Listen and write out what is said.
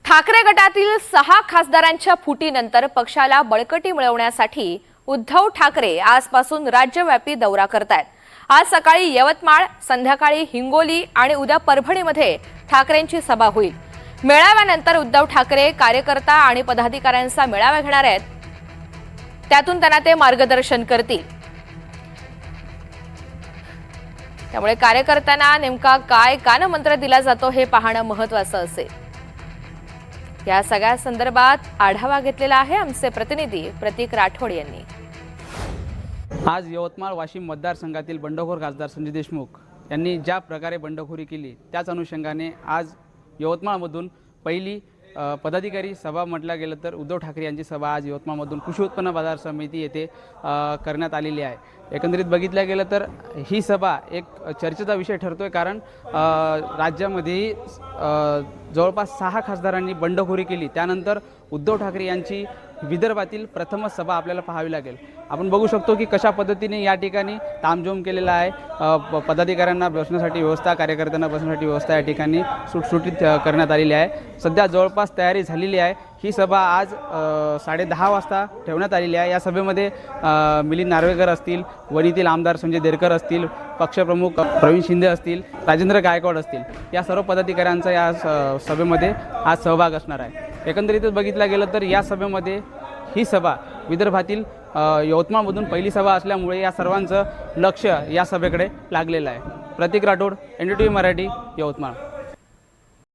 ठाकरे गटातील 6 खासदारांच्या फुटीनंतर पक्षाला बळकटी मिळवण्यासाठी उद्धव ठाकरे आजपासून राज्यव्यापी दौरा करतायत। आज सकाळी यवतमाळ, संध्याकाळी हिंगोली आणि उद्या परभणीमध्ये ठाकरेंची सभा होईल। मेळाव्यानंतर उद्धव ठाकरे कार्यकर्ता आणि पदाधिकाऱ्यांचा मेळावा घेणार आहेत, त्यातून त्यांना ते मार्गदर्शन करतील। त्यामुळे कार्यकर्त्यांना नेमका काय कानमंत्र दिला जातो हे पाहणं महत्त्वाचं असेल। या सगळ्या संदर्भात आढावा घेतलेला आहे आमचे प्रतिनिधी प्रतीक राठोड यांनी। आज यवतमाळ वाशिम मतदारसंघातील बंडखोर खासदार संजय देशमुख यांनी ज्या प्रकारे बंडखोरी केली त्याच अनुषंगाने आज यवतमाळमधून पहिली पदाधिकारी सभा म्हटलं गेलं तर उद्धव ठाकरे यांची सभा आज यवतमाळमधून कृषी उत्पन्न बाजार समिती येथे करण्यात आलेली आहे। एकंदरीत बघितलं गेलं तर ही सभा एक चर्चेचा विषय ठरतोय, कारण राज्यामध्ये जवळपास 6 खासदारांनी बंडखोरी केली। त्यानंतर उद्धव ठाकरे यांची विदर्भातील प्रथमच सभा आपल्याला पाहावी लागेल। आपण बघू शकतो की कशा पद्धतीने या ठिकाणी तामझाम केलेला आहे। पदाधिकाऱ्यांना बसण्यासाठी व्यवस्था, कार्यकर्त्यांना बसण्यासाठी व्यवस्था या ठिकाणी सुटसुटीत करण्यात आलेली आहे। सध्या जवळपास तयारी झालेली आहे। ही सभा आज 10:30 वाजता ठेवण्यात आलेली आहे। या सभेमध्ये मिलिंद नार्वेकर असतील, वणीतील आमदार संजय देरकर असतील, पक्षप्रमुख प्रवीण शिंदे असतील, राजेंद्र गायकवाड असतील, या सर्व पदाधिकाऱ्यांचा या सभेमध्ये आज सहभाग असणार आहे। एकंदरीतच बघितलं गेलं तर या सभेमध्ये ही सभा विदर्भातील यवतमाळमधून पहिली सभा असल्यामुळे या सर्वांचं लक्ष या सभेकडे लागलेलं आहे। प्रतीक राठोड, NDTV मराठी, यवतमाळ।